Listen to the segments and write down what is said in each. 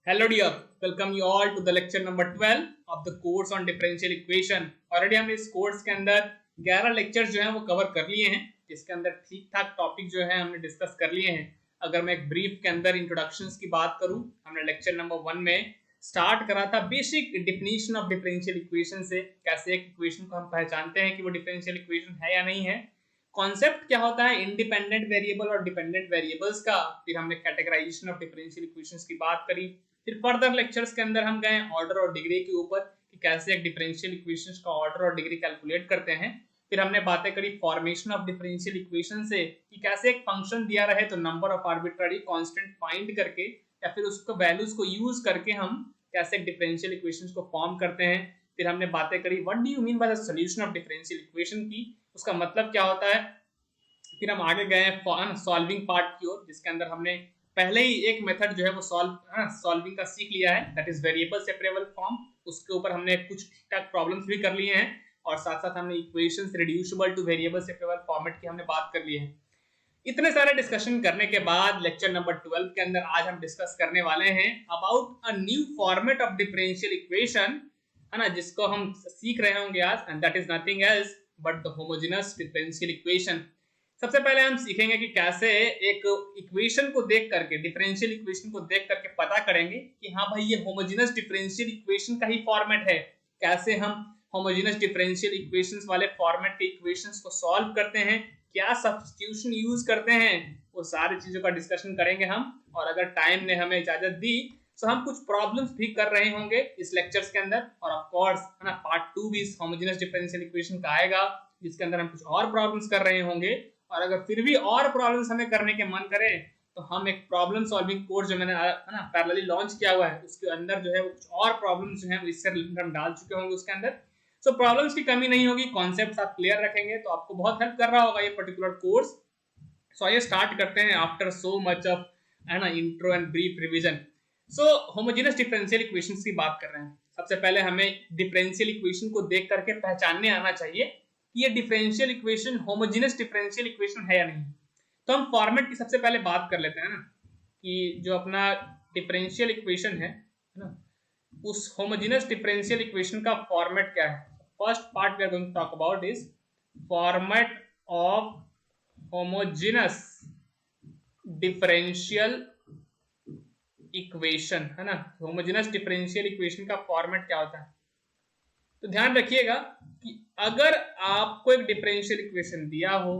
Hello dear, welcome you all to the lecture number 12 of the course on differential equation। Already हमने इस course के अंदर 11 lectures जो हैं वो कवर कर लिए हैं, जिसके अंदर ठीक ठाक टॉपिक जो है हमने डिस्कस कर लिए हैं। अगर मैं एक ब्रीफ के अंदर इंट्रोडक्शंस की बात करूं, हमने लेक्चर नंबर 1 में स्टार्ट करा था basic definition of differential equation से, कैसे एक इक्वेशन को हम पहचानते हैं कि वो डिफरेंशियल इक्वेशन है या नहीं है, कॉन्सेप्ट क्या होता है इंडिपेंडेंट वेरिएबल और डिपेंडेंट वेरिएबल्स का। फिर हमने कैटेगराइजेशन ऑफ डिफरेंशियल इक्वेशंस की बात करी। फिर फर्दर लेक्चर्स के अंदर हम गए ऑर्डर और डिग्री के ऊपर कि कैसे एक डिफरेंशियल इक्वेशंस का ऑर्डर और डिग्री कैलकुलेट करते हैं। फिर हमने बातें करी फॉर्मेशन ऑफ डिफरेंशियल इक्वेशन से कि कैसे एक फंक्शन दिया रहे तो number of arbitrary constant find करके या फिर उसको वैल्यूज को यूज करके हम कैसे एक डिफरेंशियल इक्वेशंस को फॉर्म करते हैं। फिर हमने बातें करी what do you mean by the solution of differential equation की, उसका मतलब क्या होता है। फिर हम आगे गए सॉल्विंग पार्ट की ओर, जिसके अंदर हमने पहले ही एक मेथड जो है वो सॉल्विंग का सीख लिया है, that is variable separable form. उसके ऊपर हमने कुछ ठीक ठाक प्रॉब्लम्स भी कर लिए हैं और साथ साथ हमने equations reducible two variable separable format की हमने बात कर ली है। इतने सारे डिस्कशन करने के बाद लेक्चर नंबर 12 के अंदर आज हम डिस्कस करने वाले हैं about a new format of differential equation, है ना, जिसको हम सीख रहे होंगे आज, and that is nothing else but the homogeneous differential equation. सबसे पहले हम सीखेंगे कि कैसे एक इक्वेशन को देख करके, डिफरेंशियल इक्वेशन को देख करके पता करेंगे कि हाँ भाई ये होमोजेनस डिफरेंशियल इक्वेशन का ही फॉर्मेट है। कैसे हम होमोजेनस डिफरेंशियल इक्वेशंस वाले फॉर्मेट के इक्वेशंस को सॉल्व करते हैं, क्या सब्स्टिट्यूशन यूज करते हैं, वो सारी चीजों का डिस्कशन करेंगे हम। और अगर टाइम ने हमें इजाजत दी तो हम कुछ प्रॉब्लम्स भी कर रहे होंगे इस लेक्चर्स के अंदर, और ऑफ कोर्स है ना पार्ट 2 भी इस होमोजेनस डिफरेंशियल इक्वेशन का आएगा, जिसके अंदर हम कुछ और प्रॉब्लम्स कर रहे होंगे। और अगर फिर भी और प्रॉब्लम्स हमें करने के मन करे तो हम एक प्रॉब्लम सॉल्विंग कोर्स जो मैंने है ना पैरेलली लॉन्च किया हुआ है, उसके अंदर जो है वो कुछ और प्रॉब्लम्स जो है वो इससे रिलेटेड हम डाल चुके होंगे उसके अंदर। सो प्रॉब्लम्स की कमी नहीं होगी, कॉन्सेप्ट्स आप क्लियर रखेंगे तो आपको बहुत हेल्प कर रहा होगा ये पर्टिकुलर कोर्स। सो आइए स्टार्ट करते हैं आफ्टर सो मच ऑफ है ना intro and brief revision. So homogeneous differential equations की बात कर रहे हैं। सबसे पहले हमें डिफरेंशियल इक्वेशन को देख करके पहचानने आना चाहिए कि ये differential equation homogeneous differential equation है या नहीं। तो हम फॉर्मेट की सबसे पहले बात कर लेते हैं ना, कि जो अपना डिफरेंशियल इक्वेशन है ना, उस होमोजेनस डिफरेंशियल इक्वेशन का फॉर्मेट क्या है। First part we are going to talk about is format of homogeneous differential equation, है ना। होमोजेनस डिफरेंशियल इक्वेशन का फॉर्मेट क्या होता है, तो ध्यान रखिएगा कि अगर आपको एक डिफरेंशियल इक्वेशन दिया हो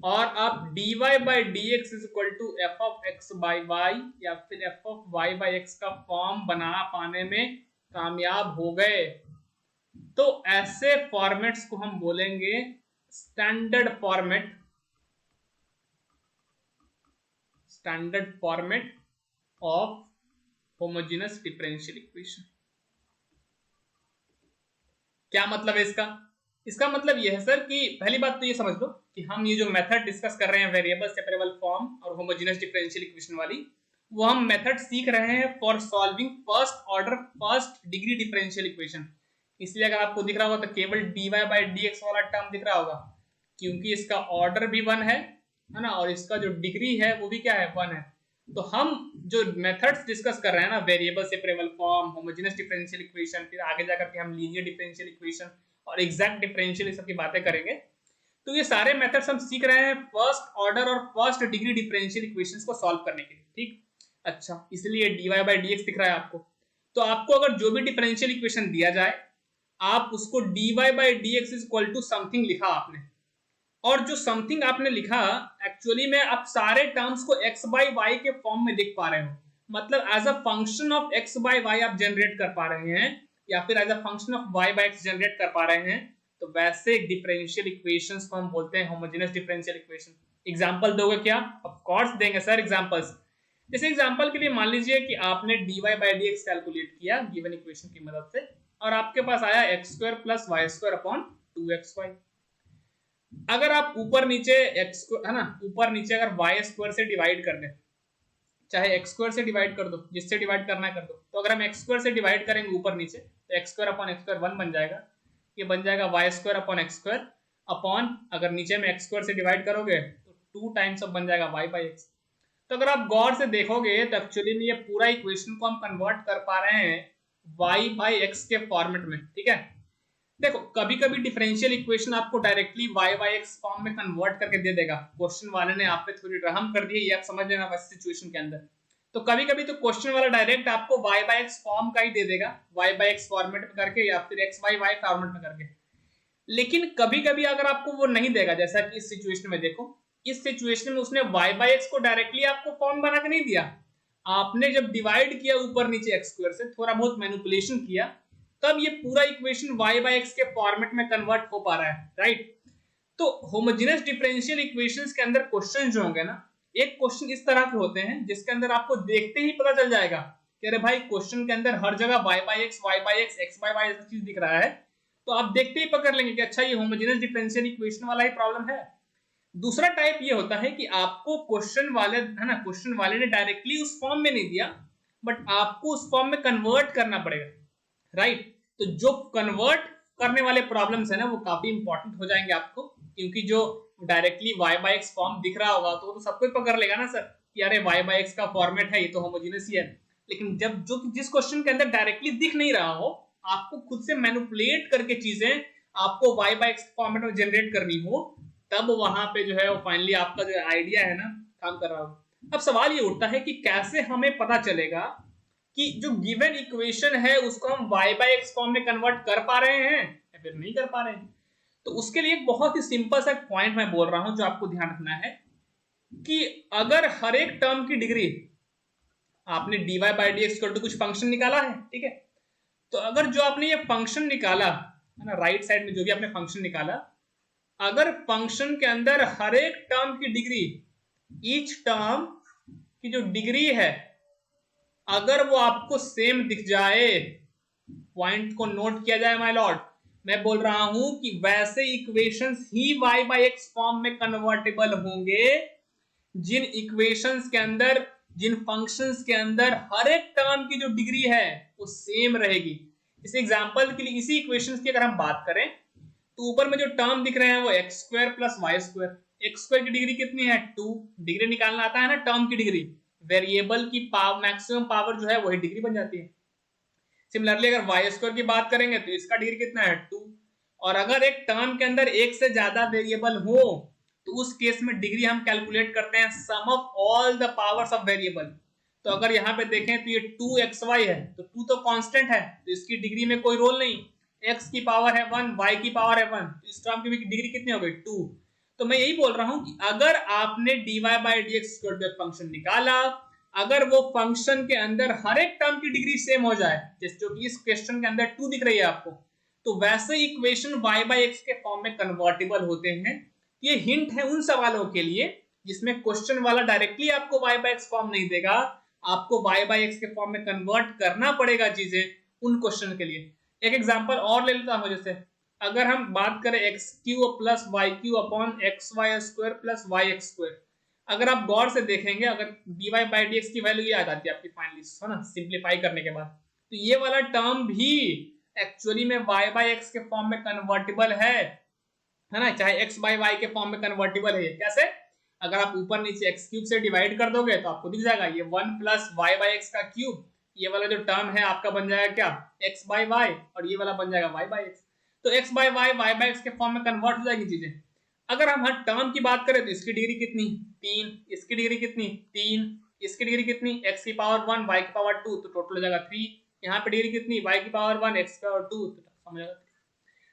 और आप dy by d x is equal to f of x by y या फिर f of y by x का फॉर्म बना पाने में कामयाब हो गए, तो ऐसे फॉर्मेट्स को हम बोलेंगे standard format, standard format of homogeneous differential equation. क्या मतलब है इसका? इसका मतलब यह है सर कि पहली बात तो ये समझ लो कि हम ये जो मेथड डिस्कस कर रहे हैं वेरिएबल सेपरेबल फॉर्म और होमोजेनस डिफरेंशियल इक्वेशन वाली, वो हम मेथड सीख रहे हैं for solving first order first degree differential equation. इसलिए अगर आपको दिख रहा होगा तो केवल dy बाई डी एक्स वाला टर्म दिख रहा होगा, क्योंकि इसका ऑर्डर भी 1 है ना, और इसका जो डिग्री है वो भी क्या है 1 है। तो हम जो मेथड्स डिस्कस कर रहे हैं ना, variable separable form, homogeneous differential equation, फिर आगे जाकर के हम लीनियर डिफरेंशियल इक्वेशन और एग्जैक्ट डिफरेंशियल सब की बातें करेंगे। तो ये सारे मेथड्स हम सीख रहे हैं फर्स्ट ऑर्डर और फर्स्ट डिग्री डिफरेंशियल इक्वेशंस को सॉल्व करने के लिए, ठीक। अच्छा, इसलिए dy बाई डी एक्स दिख रहा है आपको। तो आपको अगर जो भी डिफरेंशियल इक्वेशन दिया जाए, आप उसको dy by d x is equal to something लिखा आपने, और जो समथिंग आपने लिखा एक्चुअली में आप सारे टर्म्स को x बाई वाई के फॉर्म में देख पा रहे हो, मतलब as a function of x by y आप जनरेट कर पा रहे हैं या फिर as a function of y by x generate कर पा रहे हैं। तो वैसे डिफरेंशियल इक्वेशंस को हम बोलते हैं होमोजेनस डिफरेंशियल इक्वेशन। एग्जांपल दोगे क्या? ऑफ कोर्स देंगे सर एग्जांपल्स। जैसे एग्जांपल के लिए मान लीजिए कि आपने dy by d x calculate किया गिवन इक्वेशन की मदद से, और आपके पास आया x square plus y square upon 2xy। अगर आप ऊपर नीचे एक्स है ना, ऊपर नीचे अगर वाई स्क्वायर से डिवाइड कर दें, चाहे एक्स स्क्वायर से डिवाइड कर दो, जिससे डिवाइड करना है कर दो, तो अगर हम एक्स स्क्वायर से डिवाइड करेंगे ऊपर नीचे तो x square upon x square 1 बन जाएगा, ये बन जाएगा y square upon x square upon, अगर नीचे में एक्स स्क्वायर से डिवाइड करोगे तो 2 टाइम्स अब बन जाएगा वाई बाई एक्स। तो अगर आप गौर से देखोगे तो एक्चुअली में ये पूरा इक्वेशन को हम कन्वर्ट कर पा रहे हैं y बाई एक्स के फॉर्मेट में, ठीक है। देखो कभी कभी डिफरेंशियल इक्वेशन आपको directly y by x form में कन्वर्ट करके दे देगा, क्वेश्चन वाले ने आप पे थोड़ी रहम कर दी है, ये आप समझ लेना वैसे सिचुएशन के अंदर। तो कभी कभी तो क्वेश्चन वाला डायरेक्ट आपको y बाई एक्स फॉर्म का ही दे देगा, y बाई एक्स फॉर्मेट में करके या फिर x बाई y फॉर्मेट में करके। लेकिन कभी कभी अगर आपको वो नहीं देगा, जैसा कि इस सिचुएशन में देखो, इस सिचुएशन में उसने y बाई एक्स को डायरेक्टली आपको फॉर्म बना के नहीं दिया, आपने जब डिवाइड किया ऊपर नीचे एक्स स्क्वायर से, थोड़ा बहुत मैनिपुलेशन किया, तब ये पूरा इक्वेशन y बाई एक्स के फॉर्मेट में कन्वर्ट हो पा रहा है, राइट। तो होमोजेनियस डिफरेंशियल इक्वेशंस के अंदर क्वेश्चन जो होंगे ना, एक क्वेश्चन इस तरह के होते हैं जिसके अंदर आपको देखते ही पता चल जाएगा कि अरे भाई क्वेश्चन के अंदर हर जगह y by x, x by y ऐसा चीज दिख रहा है, तो आप देखते ही पकड़ लेंगे कि अच्छा ये होमोजेनियस डिफरेंशियल इक्वेशन वाला ही प्रॉब्लम है। दूसरा टाइप ये होता है कि आपको क्वेश्चन वाले है ना, क्वेश्चन वाले ने डायरेक्टली उस फॉर्म में नहीं दिया, बट आपको उस फॉर्म में कन्वर्ट करना पड़ेगा, राइट। तो जो कन्वर्ट करने वाले प्रॉब्लम्स है ना, वो काफी इंपॉर्टेंट हो जाएंगे आपको, क्योंकि जो directly y by x form दिख रहा होगा तो सबको पकड़ लेगा ना सर कि अरे y बाई एक्स का फॉर्मेट है, ये तो होमोजेनियस ही है। लेकिन जब जो जिस क्वेश्चन के अंदर डायरेक्टली दिख नहीं रहा हो, आपको खुद से मैनिपुलेट करके चीजें आपको y बाई एक्स फॉर्मेट में जनरेट करनी हो, तब वहां पे जो है वो फाइनली आपका जो आइडिया है ना काम कर रहा हो। अब सवाल ये उठता है कि कैसे हमें पता चलेगा कि जो गिवन इक्वेशन है उसको हम y बाई एक्स फॉर्म में कन्वर्ट कर पा रहे हैं या फिर नहीं कर पा रहे हैं। तो उसके लिए एक बहुत ही सिंपल सा पॉइंट मैं बोल रहा हूं जो आपको ध्यान रखना है कि अगर हर एक टर्म की डिग्री, आपने dy by dx equal to कुछ फंक्शन निकाला है, ठीक है, तो अगर जो आपने ये फंक्शन निकाला है ना, राइट साइड में जो भी आपने फंक्शन निकाला, अगर फंक्शन के अंदर हर एक टर्म की डिग्री, ईच टर्म की जो डिग्री है, अगर वो आपको सेम दिख जाए, पॉइंट को नोट किया जाए माय लॉर्ड, मैं बोल रहा हूं कि वैसे equations he y by x form में कन्वर्टेबल होंगे जिन इक्वेशंस के अंदर, जिन फंक्शंस के अंदर हर एक टर्म की जो डिग्री है वो सेम रहेगी। इस एग्जांपल के लिए इसी इक्वेशंस की अगर हम बात करें तो ऊपर में जो टर्म दिख रहे हैं वो x square plus y square, x square की डिग्री कितनी है 2, डिग्री निकालना आता है ना टर्म की डिग्री, वेरिएबल की पावर मैक्सिमम पावर जो है वही डिग्री बन जाती है। सिमिलरली अगर वाई स्क्वायर की बात करेंगे तो इसका डिग्री कितना है 2, और अगर एक टर्म के अंदर एक से ज्यादा वेरिएबल हो तो उस केस में डिग्री हम कैलकुलेट करते हैं sum of all the powers of variable. तो अगर यहाँ पे देखें तो ये 2xy है, तो 2 तो कांस्टेंट है, तो इसकी डिग्री में कोई रोल नहीं, x की पावर है 1, y की पावर है 1, इस टर्म की डिग्री कितनी हो गई 2। तो मैं यही बोल रहा हूं कि अगर आपने dy बाई dx फंक्शन निकाला, अगर वो फंक्शन के अंदर हर एक टर्म की डिग्री सेम हो जाए, जैसे जो कि इस क्वेश्चन के अंदर 2 दिख रही है आपको, तो वैसे इक्वेशन y बाई एक्स के फॉर्म में कन्वर्टेबल होते हैं। ये हिंट है उन सवालों के लिए जिसमें क्वेश्चन वाला डायरेक्टली आपको y बाई एक्स फॉर्म नहीं देगा, आपको y बाई एक्स के फॉर्म में कन्वर्ट करना पड़ेगा चीजें उन क्वेश्चन के लिए। एक एग्जांपल और ले लेता हूं, जैसे अगर हम बात करें x cube plus y cube upon x y square plus y x square, अगर आप गौर से देखेंगे, अगर dy बाई dx की वैल्यू ये आ जाती है आपकी फाइनली, है ना, सिंप्लीफाई करने के बाद, तो ये वाला टर्म भी एक्चुअली में y बाई एक्स के फॉर्म में कन्वर्टेबल है ना, चाहे x बाई y के फॉर्म में कन्वर्टेबल है। कैसे? अगर आप ऊपर नीचे x क्यूब से डिवाइड कर दोगे तो आपको दिख जाएगा ये 1 प्लस वाई बाई एक्स का क्यूब, ये वाला जो टर्म है आपका बन जाएगा क्या x बाई वाई, और ये वाला बन जाएगा y बाई एक्स। तो x by y y by x के फॉर्म में कन्वर्ट हो जाएगी चीजें। अगर हम हर टर्म की बात करें तो इसकी डिग्री कितनी 3, इसकी डिग्री कितनी 3, इसकी डिग्री कितनी x की पावर 1 y की पावर 2, तो टोटल हो जाएगा 3, यहाँ पे डिग्री कितनी y की पावर 1 x की पावर 2, तो समझ जाएगा।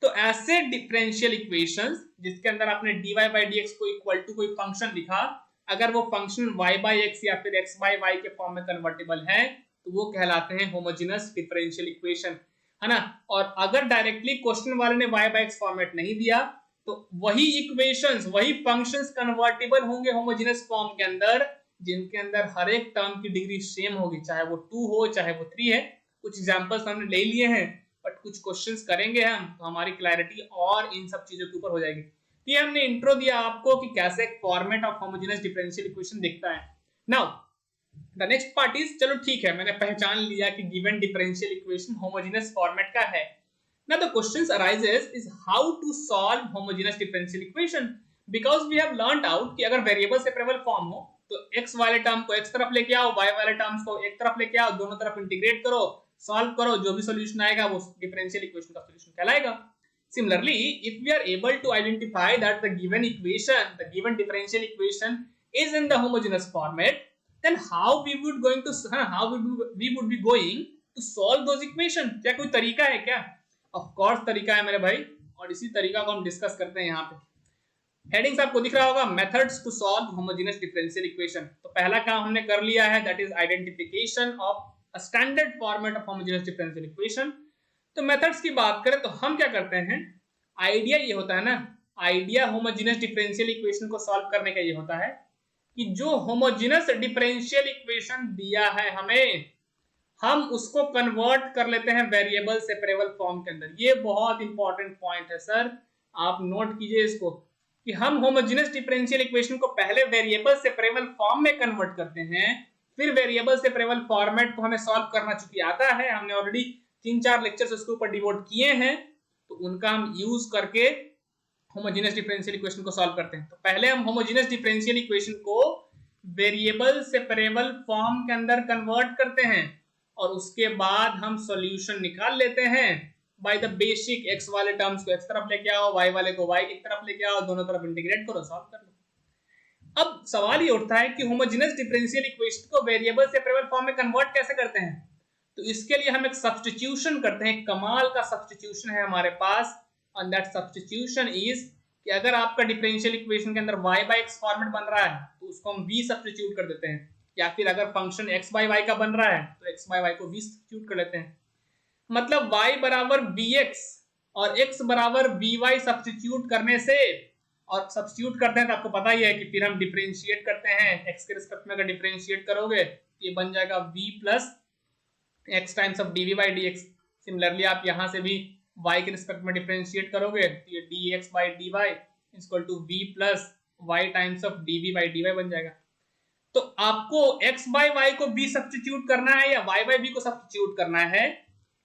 तो ऐसे डिफरेंशियल इक्वेशंस जिसके अंदर आपने dy बाई dx को इक्वल टू कोई फंक्शन लिखा, अगर वो फंक्शन y बाई x या फिर x बाई y के फॉर्म में कन्वर्टेबल है तो वो कहलाते हैं होमोजेनस डिफरेंशियल इक्वेशन, है ना। और अगर डायरेक्टली क्वेश्चन वाले ने y बाई x फॉर्मेट नहीं दिया तो वही इक्वेशंस, वही फंक्शंस कन्वर्टेबल होंगे होमोजेनस फॉर्म के अंदर जिनके अंदर हर एक टर्म की डिग्री सेम होगी, चाहे वो 2 हो चाहे वो 3 है। कुछ एग्जांपल्स हमने ले लिए हैं, बट कुछ क्वेश्चंस करेंगे हम तो हमारी क्लैरिटी और इन सब चीजों के ऊपर हो जाएगी। ये हमने इंट्रो दिया आपको कि कैसे एक format of homogeneous differential equation दिखता है। Now the next part is, चलो ठीक है, मैंने पहचान लिया कि given differential equation homogeneous format का है। Now the questions arises is how to solve homogeneous differential equation, because we have learned out कि अगर वेरिएबल सेपरेबल फॉर्म हो तो x वाले टर्म को x तरफ लेके आओ, y वाले टर्म्स को एक तरफ लेके आओ, दोनों तरफ इंटीग्रेट करो, सॉल्व करो, जो भी सॉल्यूशन आएगा वो डिफरेंशियल इक्वेशन का सॉल्यूशन कहलाएगा। Similarly, if we are able to identify that the given equation, the given differential equation is in the homogeneous format, then how we would going to we would be going to solve those equation? क्या कोई तरीका है क्या? Of course तरीका है मेरे भाई, और इसी तरीका को हम डिस्कस करते हैं यहाँ पे। हेडिंग्स आपको दिख रहा होगा, methods to solve homogeneous differential equation. तो पहला काम हमने कर लिया है, that is identification of a standard format of homogeneous differential equation. तो मेथड्स की बात करें तो हम क्या करते हैं, आइडिया ये होता है ना, आइडिया होमोजेनियस डिफरेंशियल इक्वेशन को सॉल्व करने का ये होता है कि जो होमोजेनियस डिफरेंशियल इक्वेशन दिया है हमें, हम उसको कन्वर्ट कर लेते हैं वेरिएबल सेपरेबल फॉर्म के अंदर। ये बहुत इंपॉर्टेंट पॉइंट है सर, आप नोट कीजिए इसको, कि हम होमोजेनियस डिफरेंशियल इक्वेशन को पहले वेरिएबल सेपरेबल फॉर्म में कन्वर्ट करते हैं, फिर वेरिएबल सेपरेबल फॉर्मेट को हमें सॉल्व करना चूंकि आता है, हमने ऑलरेडी 3-4 लेक्चर्स उसके ऊपर डिवोट किए हैं, तो उनका हम यूज करके होमोजेनियस डिफरेंशियल इक्वेशन को सॉल्व करते हैं। तो पहले हम होमोजेनियस डिफरेंशियल इक्वेशन को वेरिएबल सेपरेबल फॉर्म के अंदर कन्वर्ट करते हैं, और उसके बाद हम सॉल्यूशन निकाल लेते हैं बाय द बेसिक x वाले टर्म्स को x तरफ लेके आओ, y वाले को y की तरफ लेके आओ, दोनों तरफ इंटीग्रेट करो, सॉल्व कर लो। अब सवाल ये उठता है कि होमोजेनियस डिफरेंशियल इक्वेशन को वेरिएबल सेपरेबल फॉर्म में कन्वर्ट कैसे करते हैं। तो इसके लिए हम एक सब्स्टिट्यूशन करते हैं, कमाल का सब्स्टिट्यूशन है हमारे पास, और दैट सब्स्टिट्यूशन इज कि अगर आपका डिफरेंशियल इक्वेशन के अंदर y by x फॉर्मेट बन रहा है तो उसको हम v सब्स्टिट्यूट कर देते हैं, या फिर अगर फंक्शन x by y का बन रहा है तो x by y को v सब्स्टिट्यूट कर लेते हैं। मतलब y बराबर vx और x बराबर vy सब्स्टिट्यूट करने से, और सब्स्टिट्यूट करते हैं तो आपको पता ही है कि फिर हम डिफरेंशिएट करते हैं, x के रिस्पेक्ट में अगर डिफरेंशिएट करोगे ये बन जाएगा v plus x times of dv by dx। Similarly आप यहाँ से भी y के रिस्पेक्ट में डिफरेंशिएट करोगे तो ये dx by dy equal to v plus y times of dv by dy बन जाएगा। तो आपको x by y को v सब्स्टिट्यूट करना है या y by v को सब्स्टिट्यूट करना है,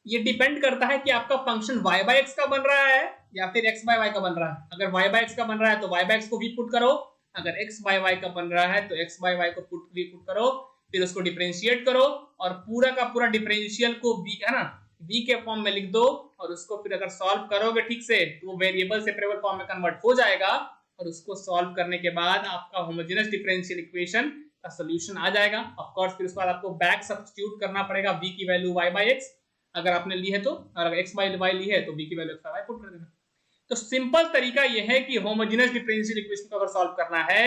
ये डिपेंड करता है कि आपका फंक्शन y by x का बन रहा है या फिर x by y का बन रहा है। अगर y by x का बन रहा है तो y by x को v पुट करो, अगर x by y का बन रहा है तो x by y को v पुट करो, फिर उसको डिफरेंशिएट करो और पूरा का पूरा डिफरेंशियल को v है ना v के फॉर्म में लिख दो, और उसको फिर अगर सॉल्व करोगे ठीक से तो वो वेरिएबल सेपरेबल फॉर्म में कन्वर्ट हो जाएगा, और उसको सॉल्व करने के बाद आपका होमोजेनियस डिफरेंशियल इक्वेशन का सॉल्यूशन आ जाएगा। ऑफ कोर्स फिर उसके बाद आपको बैक सब्स्टिट्यूट करना पड़ेगा, v की वैल्यू y by x अगर आपने ली है तो, और अगर x by y ली है तो v की value x by y put कर देना। तो सिंपल तरीका यह है कि होमोजेनियस डिफरेंशियल इक्वेशन को अगर सॉल्व करना है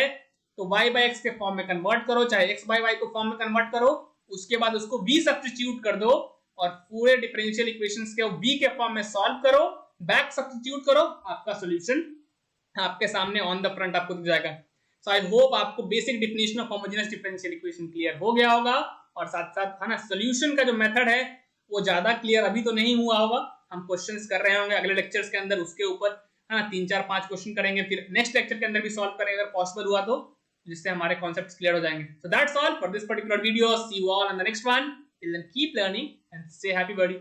तो y by x के फॉर्म में कन्वर्ट करो, चाहे x by y को फॉर्म में कन्वर्ट करो, उसके बाद उसको v सब्स्टिट्यूट कर दो और पूरे डिफरेंशियल इक्वेशंस के v के फॉर्म में सॉल्व करो, बैक सब्स्टिट्यूट करो, आपका सॉल्यूशन आपके सामने ऑन द फ्रंट आपको दिख जाएगा। सो आई होप आपको basic definition of homogeneous differential equation clear हो गया होगा, और साथ साथ है ना सॉल्यूशन का जो मेथड है वो ज्यादा क्लियर अभी तो नहीं हुआ होगा, हम क्वेश्चंस कर रहे होंगे अगले लेक्चर्स के अंदर, उसके ऊपर है ना 3-4-5 क्वेश्चन करेंगे, फिर नेक्स्ट लेक्चर के अंदर भी सॉल्व करेंगे अगर पॉसिबल हुआ तो, जिससे हमारे कॉन्सेप्ट्स क्लियर हो जाएंगे। So that's all for this particular video, see you all on the next one, till then keep learning and stay happy buddy.